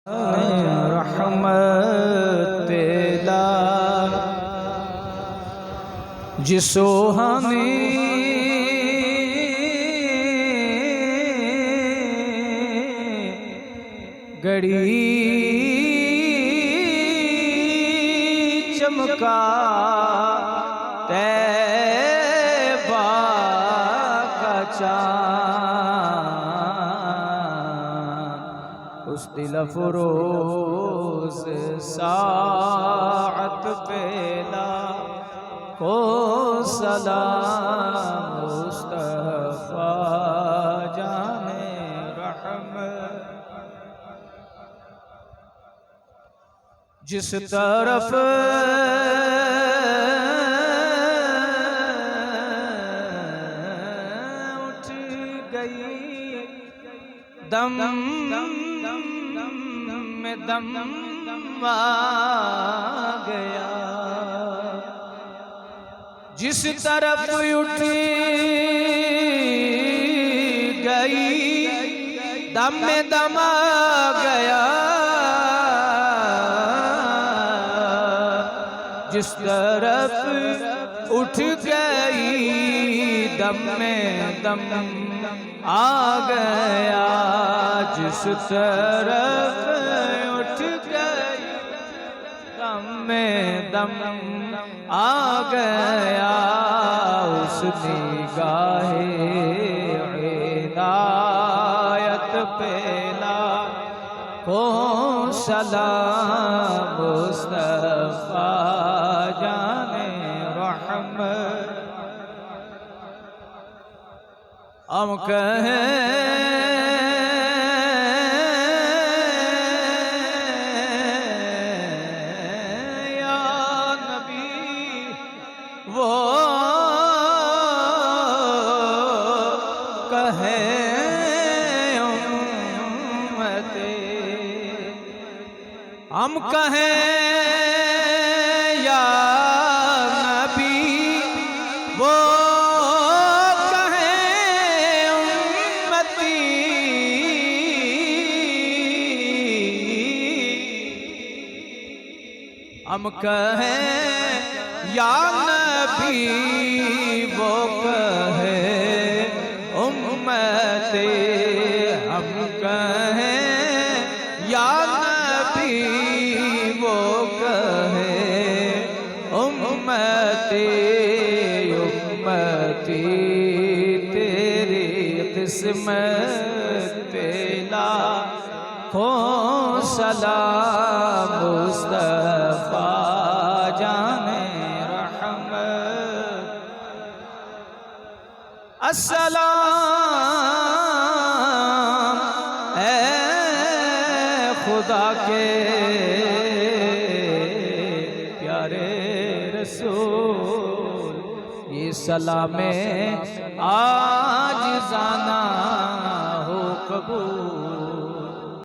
रहमत तेला जिसो हमें गड़ी चमका तैबा का चाँद उस दिल फरोज साअत पेला को सलाम मुस्तफा जाने रहमत जिस तरफ उठ गई दम में दम आ गया जिस तरफ उठ गई दम में दम आ गया जिस तरफ उठ गई दम में दम आ गया जिस तरफ उठ गई दम में दम आ गया उस निगाहे इनायत पेला को सलाम मुस्तफा जाने रहमत हम कहें या नबी वो कहे हम कहें या नबी वो कहें उम्मती हम कहें या नबी वो कहे उम्मती हम कहें या वो कहे उम्मती उम्मती तेरी किस्मत पेला खो सलाम मुस्तफा जाने रहमत अस्सलाम ऐ खुदा के रसूल ये सलामे आज जाना हो कबूल।